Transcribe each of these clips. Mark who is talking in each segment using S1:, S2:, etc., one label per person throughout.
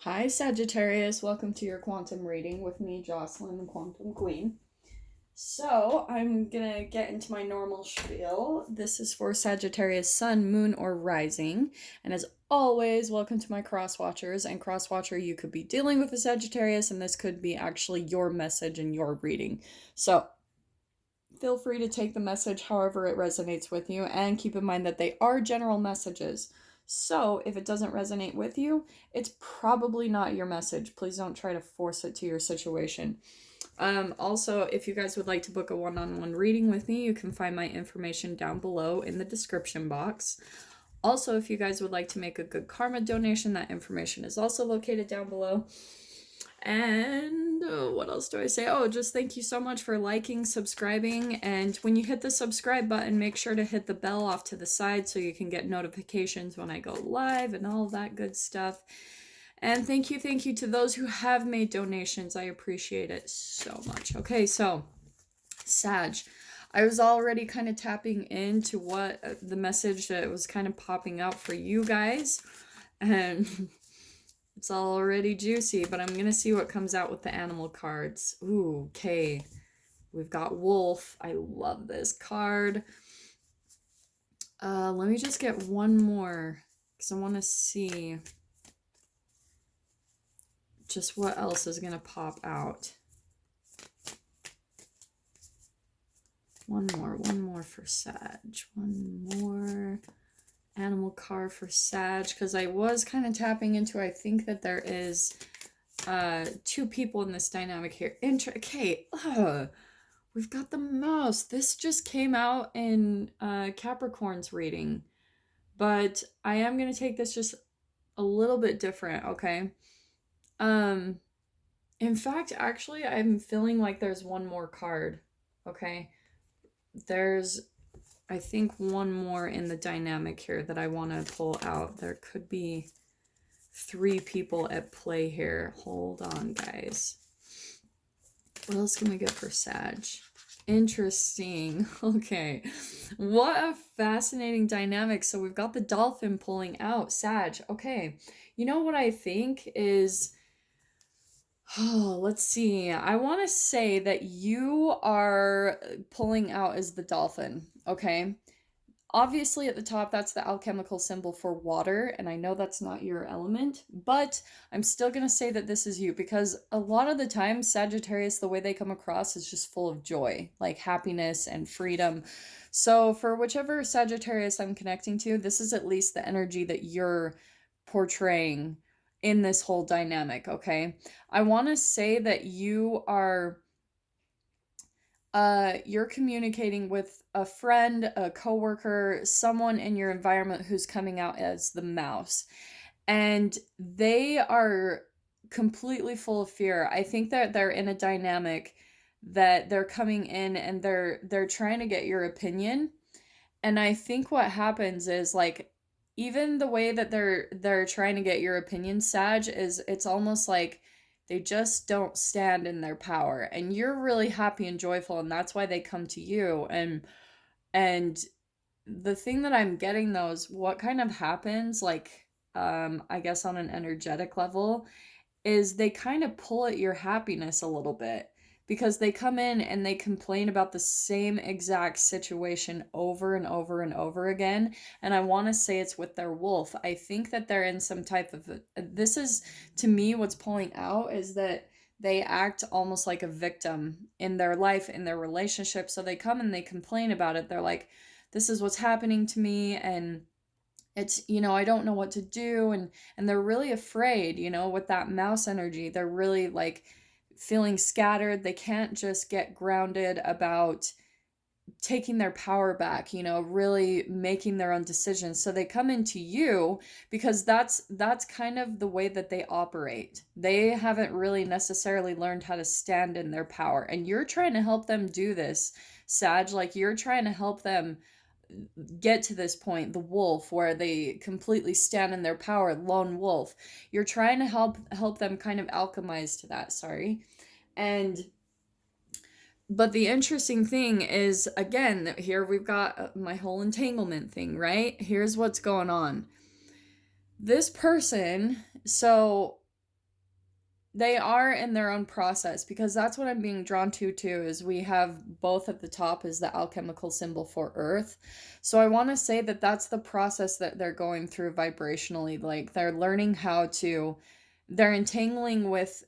S1: Hi, Sagittarius. Welcome to your quantum reading with me, Jocelyn, the Quantum Queen. So, I'm gonna get into my normal spiel. This is for Sagittarius Sun, Moon, or Rising. And as always, welcome to my cross watchers. And cross watcher, you could be dealing with a Sagittarius, and this could be actually your message and your reading. So, feel free to take the message however it resonates with you, and keep in mind that they are general messages. So, if it doesn't resonate with you, it's probably not your message. Please don't try to force it to your situation. Also, if you guys would like to book a one-on-one reading with me, you can find my information down below in the description box. Also, if you guys would like to make a good karma donation, that information is also located down below. And what else do I say? Oh, just thank you so much for liking, subscribing, and when you hit the subscribe button, make sure to hit the bell off to the side so you can get notifications when I go live and all that good stuff. And thank you to those who have made donations. I appreciate it so much. Okay, so Sag. I was already kind of tapping into what the message that was kind of popping out for you guys. And it's already juicy, but I'm going to see what comes out with the animal cards. Ooh, okay. We've got Wolf. I love this card. Let me just get one more because I want to see just what else is going to pop out. One more for Sag. One more animal card for Sag, because I was kind of tapping into, I think that there is two people in this dynamic here. Okay, we've got the mouse. This just came out in Capricorn's reading, but I am going to take this just a little bit different, okay? In fact, actually, I'm feeling like there's one more card, okay? There's, I think, one more in the dynamic here that I want to pull out. There could be three people at play here. Hold on, guys. What else can we get for Sag? Interesting. Okay. What a fascinating dynamic. So we've got the dolphin pulling out. Sag. Okay. You know what I think is... Oh, let's see. I want to say that you are pulling out as the dolphin, okay? Obviously, at the top, that's the alchemical symbol for water, and I know that's not your element, but I'm still going to say that this is you, because a lot of the time, Sagittarius, the way they come across is just full of joy, like happiness and freedom. So for whichever Sagittarius I'm connecting to, this is at least the energy that you're portraying in this whole dynamic, okay? I want to say that you are you're communicating with a friend, a coworker, someone in your environment who's coming out as the mouse. And they are completely full of fear. I think that they're in a dynamic that they're coming in and they're trying to get your opinion. And I think what happens is, like, even the way that they're trying to get your opinion, Sag, is it's almost like they just don't stand in their power, and you're really happy and joyful, and that's why they come to you. And the thing that I'm getting, though, is what kind of happens, like, I guess on an energetic level, is they kind of pull at your happiness a little bit, because they come in and they complain about the same exact situation over and over and over again. And I want to say it's with their wolf. I think that they're in some type of, this is, to me, what's pulling out is that they act almost like a victim in their life, in their relationship. So they come and they complain about it. They're like, this is what's happening to me, and it's, I don't know what to do. And they're really afraid, with that mouse energy. They're really, like, feeling scattered. They can't just get grounded about taking their power back, really making their own decisions. So they come into you because that's kind of the way that they operate. They haven't really necessarily learned how to stand in their power. And you're trying to help them do this, Sag. Like, you're trying to help them get to this point, the wolf, where they completely stand in their power, lone wolf. You're trying to help them kind of alchemize to that, but the interesting thing is, again, here we've got my whole entanglement thing, right? Here's what's going on. This person, so They are in their own process, because that's what I'm being drawn to too, is we have both at the top is the alchemical symbol for earth. So I want to say that that's the process that they're going through vibrationally. Like they're learning how to, they're entangling with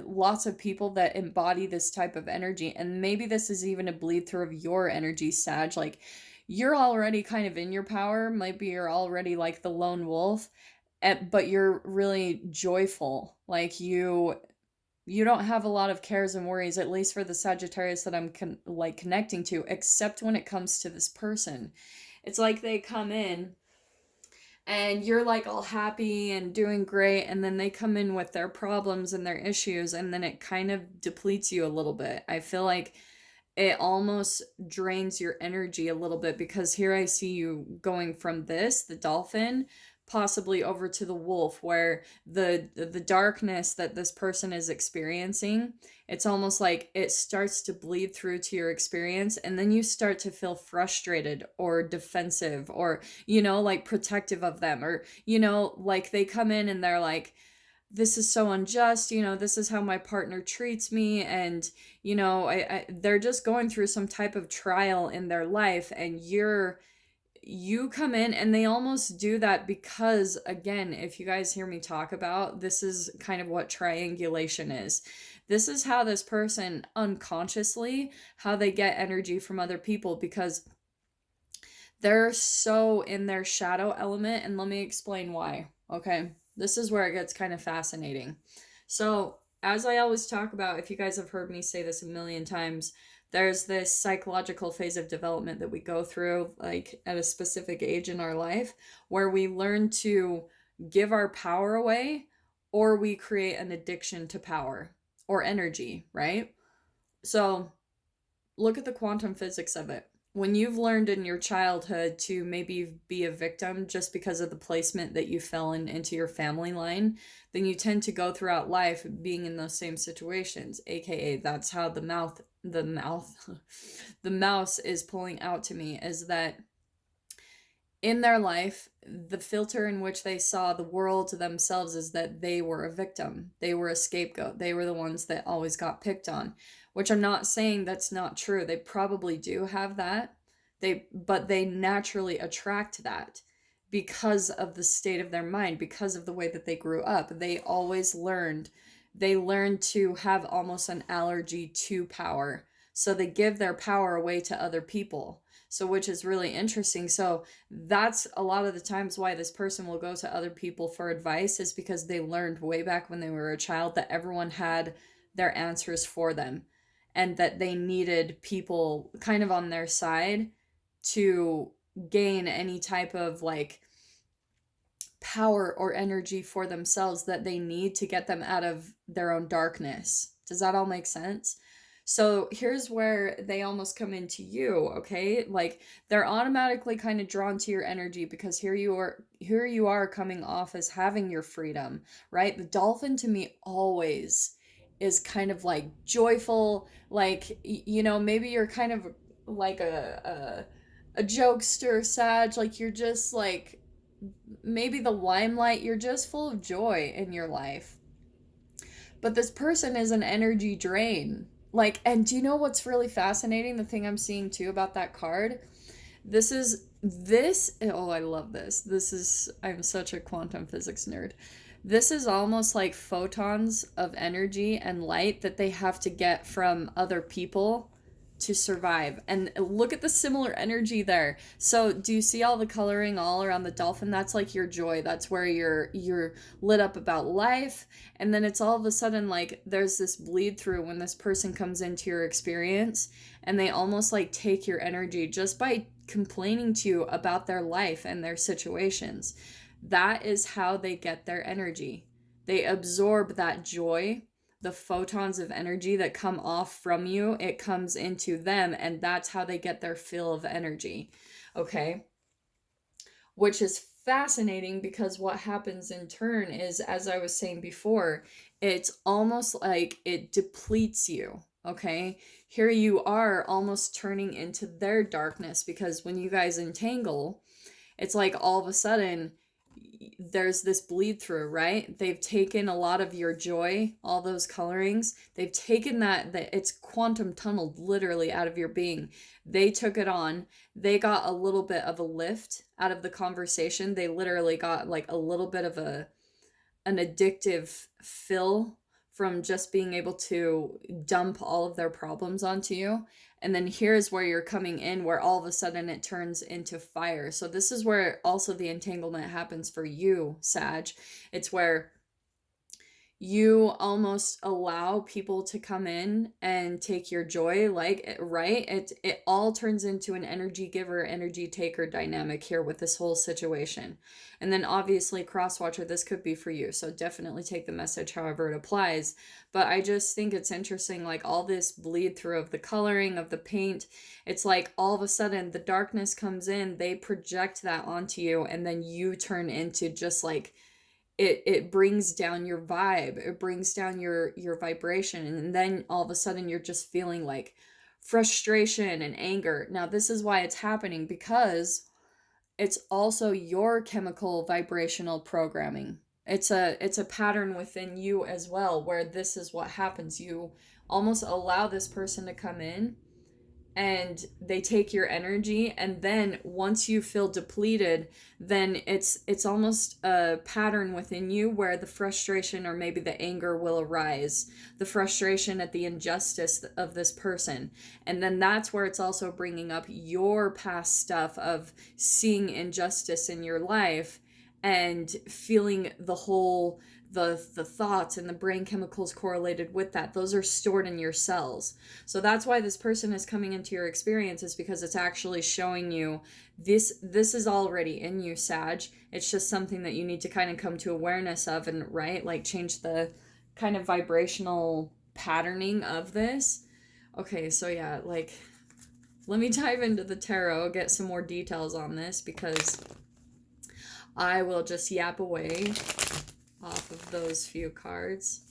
S1: lots of people that embody this type of energy. And maybe this is even a bleed through of your energy, Sag. Like you're already kind of in your power. Maybe you're already like the lone wolf, but you're really joyful. Like you don't have a lot of cares and worries, at least for the Sagittarius that I'm like connecting to, except when it comes to this person. It's like they come in and you're like all happy and doing great, and then they come in with their problems and their issues, and then it kind of depletes you a little bit. I feel like it almost drains your energy a little bit, because here I see you going from this, the dolphin, possibly over to the wolf, where the darkness that this person is experiencing, it's almost like it starts to bleed through to your experience, and then you start to feel frustrated or defensive, or like protective of them, or like they come in and they're like, this is so unjust, this is how my partner treats me, and they're just going through some type of trial in their life, and you come in and they almost do that because, again, if you guys hear me talk about, this is kind of what triangulation is. This is how this person unconsciously, how they get energy from other people, because they're so in their shadow element, and let me explain why. Okay, this is where it gets kind of fascinating. So as I always talk about, if you guys have heard me say this a million times, there's this psychological phase of development that we go through, like at a specific age in our life, where we learn to give our power away, or we create an addiction to power or energy, right? So look at the quantum physics of it. When you've learned in your childhood to maybe be a victim just because of the placement that you fell into your family line, then you tend to go throughout life being in those same situations. AKA, that's how the mouse is pulling out to me, is that in their life, the filter in which they saw the world to themselves is that they were a victim. They were a scapegoat. They were the ones that always got picked on, which I'm not saying that's not true. They probably do have that. But they naturally attract that because of the state of their mind, because of the way that they grew up. They learned to have almost an allergy to power. So they give their power away to other people. So, which is really interesting. So that's a lot of the times why this person will go to other people for advice, is because they learned way back when they were a child that everyone had their answers for them, and that they needed people kind of on their side to gain any type of like power or energy for themselves that they need to get them out of their own darkness. Does that all make sense? So here's where they almost come into you, okay? Like they're automatically kind of drawn to your energy, because here you are coming off as having your freedom, right? The dolphin to me always is kind of like joyful, like maybe you're kind of like a jokester, Sag, like you're just like maybe the limelight, you're just full of joy in your life. But this person is an energy drain. Like, and do you know what's really fascinating? The thing I'm seeing too about that card, oh, I love this. I'm such a quantum physics nerd. This is almost like photons of energy and light that they have to get from other people to survive. And look at the similar energy there. So do you see all the coloring all around the dolphin? That's like your joy. That's where you're lit up about life. And then it's all of a sudden like there's this bleed through when this person comes into your experience, and they almost like take your energy just by complaining to you about their life and their situations. That is how they get their energy. They absorb that joy, the photons of energy that come off from you, it comes into them, and that's how they get their fill of energy. Okay? Which is fascinating, because what happens in turn is, as I was saying before, it's almost like it depletes you. Okay? Here you are almost turning into their darkness, because when you guys entangle, it's like all of a sudden there's this bleed through, right? They've taken a lot of your joy, all those colorings. They've taken that it's quantum tunneled literally out of your being. They took it on. They got a little bit of a lift out of the conversation. They literally got like a little bit of an addictive fill from just being able to dump all of their problems onto you. And then here's where you're coming in, where all of a sudden it turns into fire. So this is where also the entanglement happens for you, Sag. It's where you almost allow people to come in and take your joy, like, right? It all turns into an energy giver, energy taker dynamic here with this whole situation. And then obviously, Crosswatcher, this could be for you, so definitely take the message however it applies. But I just think it's interesting, like all this bleed through of the coloring, of the paint. It's like all of a sudden the darkness comes in, they project that onto you, and then you turn into just like, it brings down your vibe, it brings down your vibration, and then all of a sudden you're just feeling like frustration and anger. Now this is why it's happening, because it's also your chemical vibrational programming. It's a pattern within you as well, where this is what happens. You almost allow this person to come in and they take your energy, and then once you feel depleted, then it's almost a pattern within you where the frustration or maybe the anger will arise, the frustration at the injustice of this person. And then that's where it's also bringing up your past stuff of seeing injustice in your life and feeling the whole the thoughts and the brain chemicals correlated with that. Those are stored in your cells. So that's why this person is coming into your experience, is because it's actually showing you this is already in you, Sag. It's just something that you need to kind of come to awareness of, and right, like change the kind of vibrational patterning of this. Okay, so yeah, like let me dive into the tarot, get some more details on this, because I will just yap away off of those few cards.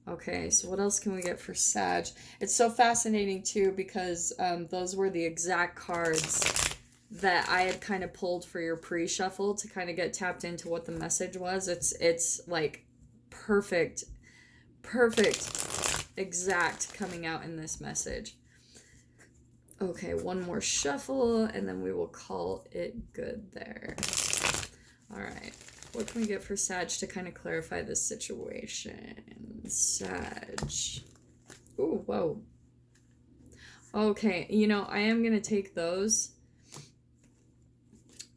S1: Okay, so what else can we get for Sag? It's so fascinating too, because those were the exact cards that I had kind of pulled for your pre-shuffle to kind of get tapped into what the message was. It's like perfect exact coming out in this message. Okay, one more shuffle and then we will call it good there. All right. What can we get for Sag to kind of clarify this situation? Sag. Ooh, whoa. Okay, you know, I am going to take those.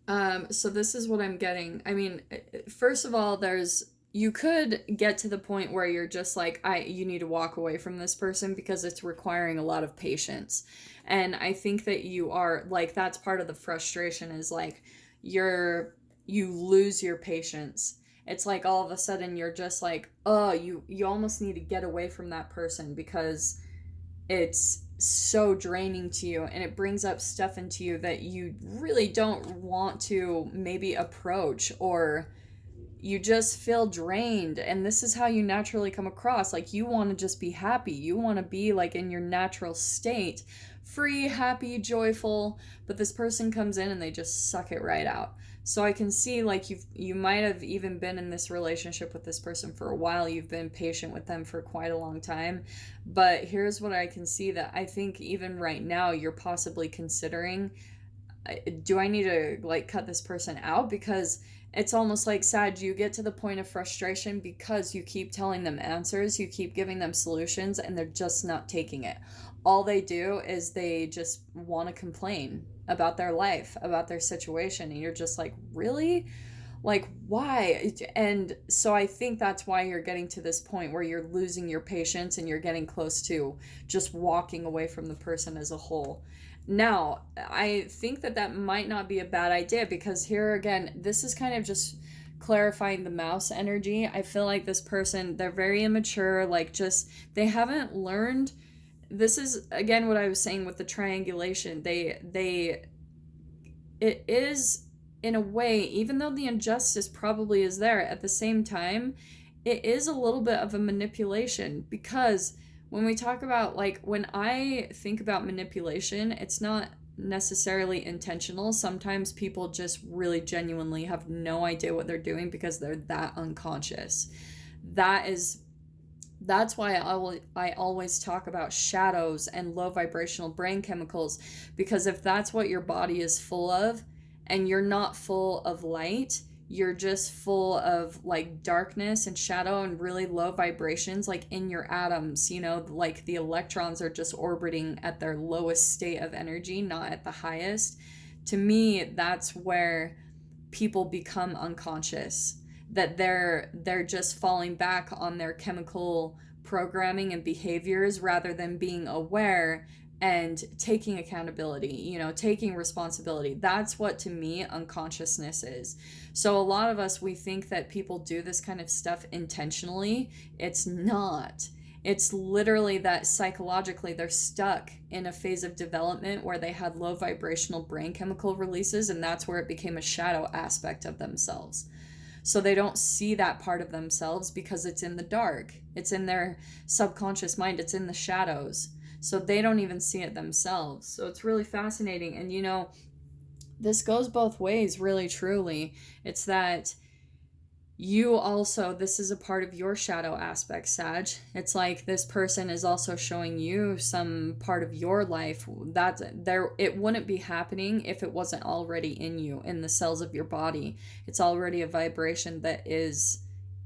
S1: So this is what I'm getting. I mean, first of all, you could get to the point where you're just like, you need to walk away from this person because it's requiring a lot of patience. And I think that you are, like, that's part of the frustration, is like, you lose your patience. It's like all of a sudden you're just like, oh, you almost need to get away from that person because it's so draining to you, and it brings up stuff into you that you really don't want to maybe approach, or you just feel drained. And this is how you naturally come across. Like, you want to just be happy. You want to be like in your natural state, free, happy, joyful, but this person comes in and they just suck it right out. So I can see, like, you might have even been in this relationship with this person for a while. You've been patient with them for quite a long time. But here's what I can see, that I think even right now you're possibly considering, do I need to, like, cut this person out? Because it's almost like, Sag, you get to the point of frustration because you keep telling them answers, you keep giving them solutions, and they're just not taking it. All they do is they just want to complain about their life, about their situation, and you're just like, really? Like, why? And so I think that's why you're getting to this point where you're losing your patience and you're getting close to just walking away from the person as a whole. Now, I think that might not be a bad idea, because here again, this is kind of just clarifying the mouse energy. I feel like this person, they're very immature, like, just, they haven't learned. This is again what I was saying with the triangulation. It is, in a way, even though the injustice probably is there, at the same time, it is a little bit of a manipulation, because when we talk about, like, when I think about manipulation, it's not necessarily intentional. Sometimes people just really genuinely have no idea what they're doing because they're that unconscious. That's why I always talk about shadows and low vibrational brain chemicals, because if that's what your body is full of and you're not full of light, you're just full of like darkness and shadow and really low vibrations, like in your atoms, like the electrons are just orbiting at their lowest state of energy, not at the highest. To me, that's where people become unconscious, that they're just falling back on their chemical programming and behaviors rather than being aware and taking accountability, taking responsibility. That's what, to me, unconsciousness is. So a lot of us, we think that people do this kind of stuff intentionally. It's not. It's literally that psychologically they're stuck in a phase of development where they had low vibrational brain chemical releases, and that's where it became a shadow aspect of themselves. So they don't see that part of themselves because it's in the dark. It's in their subconscious mind. It's in the shadows. So they don't even see it themselves. So it's really fascinating. And this goes both ways, really, truly. It's that you also, this is a part of your shadow aspect, Sag. It's like this person is also showing you some part of your life that it wouldn't be happening if it wasn't already in you, in the cells of your body. It's already a vibration that is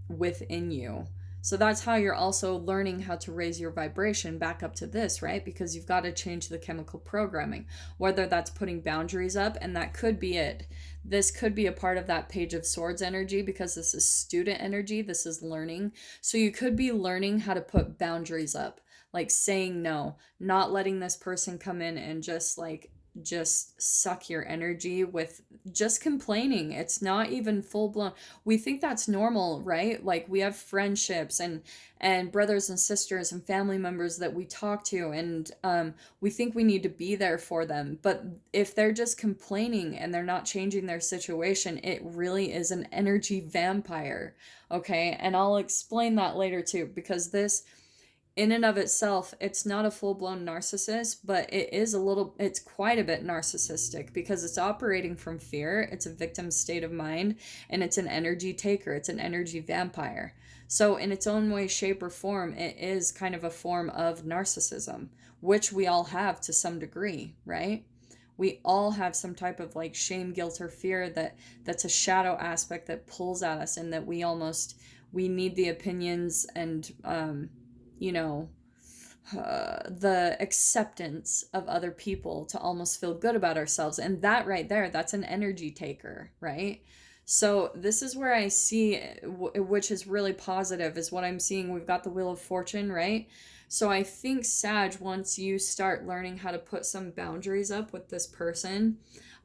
S1: within you. So that's how you're also learning how to raise your vibration back up to this, right? Because you've got to change the chemical programming, whether that's putting boundaries up, and that could be it. This could be a part of that Page of Swords energy, because this is student energy. This is learning. So you could be learning how to put boundaries up, like saying no, not letting this person come in and just suck your energy with just complaining. It's not even full blown. We think that's normal, right? Like we have friendships and brothers and sisters and family members that we talk to, and we think we need to be there for them. But if they're just complaining and they're not changing their situation, it really is an energy vampire. Okay, and I'll explain that later too, because this, in and of itself, it's not a full-blown narcissist, but it's quite a bit narcissistic, because it's operating from fear. It's a victim state of mind, and it's an energy taker. It's an energy vampire. So in its own way, shape, or form, it is kind of a form of narcissism, which we all have to some degree, right? We all have some type of like shame, guilt, or fear that's a shadow aspect that pulls at us, and that we need the opinions and the acceptance of other people to almost feel good about ourselves. And that right there, that's an energy taker, right? So this is where I see, which is really positive, is what I'm seeing. We've got the Wheel of Fortune, right? So I think, Sag, once you start learning how to put some boundaries up with this person,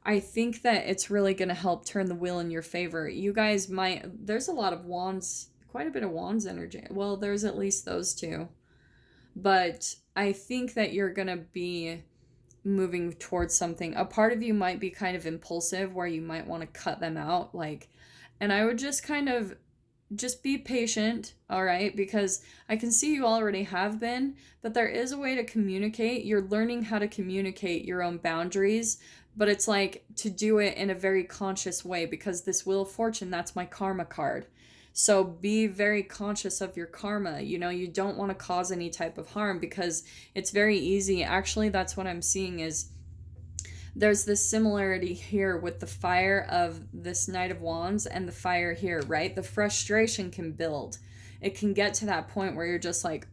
S1: I think that it's really going to help turn the wheel in your favor. You guys there's a lot of wands, quite a bit of wands energy. Well, there's at least those two. But I think that you're going to be moving towards something. A part of you might be kind of impulsive, where you might want to cut them out. And I would just just be patient, all right? Because I can see you already have been, but there is a way to communicate. You're learning how to communicate your own boundaries, but it's like to do it in a very conscious way, because this Wheel of Fortune, that's my karma card. So be very conscious of your karma. You don't want to cause any type of harm, because it's very easy. Actually, that's what I'm seeing is there's this similarity here with the fire of this Knight of Wands and the fire here, right? The frustration can build. It can get to that point where you're just like,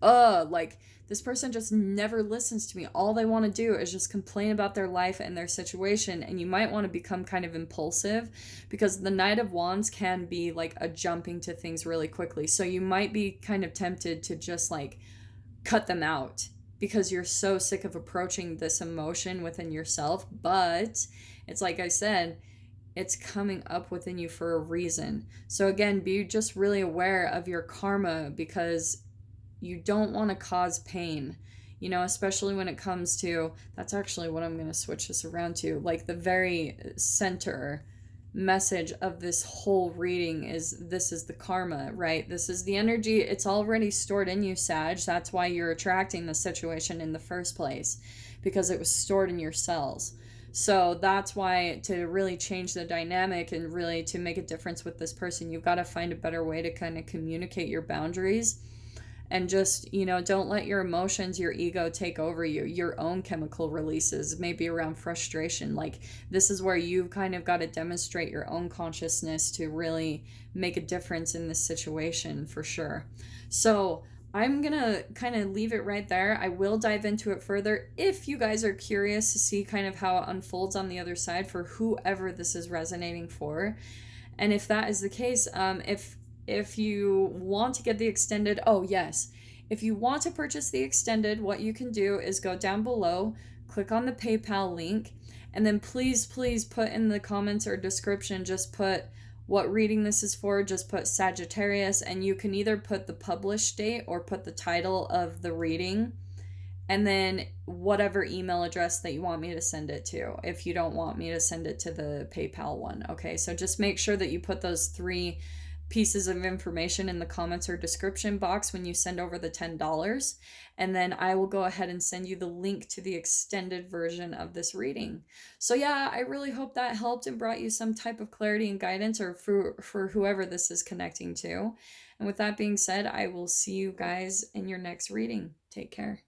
S1: this person just never listens to me. All they want to do is just complain about their life and their situation. And you might want to become kind of impulsive, because the Knight of Wands can be like a jumping to things really quickly. So you might be kind of tempted to just cut them out, because you're so sick of approaching this emotion within yourself. But it's like I said, it's coming up within you for a reason. So again, be just really aware of your karma, because you don't want to cause pain, especially when it comes to, that's actually what I'm going to switch this around to, like the very center message of this whole reading is, this is the karma, right? This is the energy. It's already stored in you, Sag. That's why you're attracting the situation in the first place, because it was stored in your cells. So that's why, to really change the dynamic and really to make a difference with this person, you've got to find a better way to kind of communicate your boundaries. And just, don't let your emotions, your ego take over you. Your own chemical releases, maybe around frustration. Like, this is where you've kind of got to demonstrate your own consciousness to really make a difference in this situation, for sure. So I'm gonna kind of leave it right there. I will dive into it further if you guys are curious to see kind of how it unfolds on the other side for whoever this is resonating for. And if that is the case, if you want to get the extended, oh yes, if you want to purchase the extended, what you can do is go down below, click on the PayPal link, and then please put in the comments or description, just put what reading this is for, just put Sagittarius, and you can either put the published date or put the title of the reading, and then whatever email address that you want me to send it to, if you don't want me to send it to the PayPal one. Okay, so just make sure that you put those 3 pieces of information in the comments or description box when you send over the $10, and then I will go ahead and send you the link to the extended version of this reading. So yeah, I really hope that helped and brought you some type of clarity and guidance, or for whoever this is connecting to. And with that being said, I will see you guys in your next reading. Take care.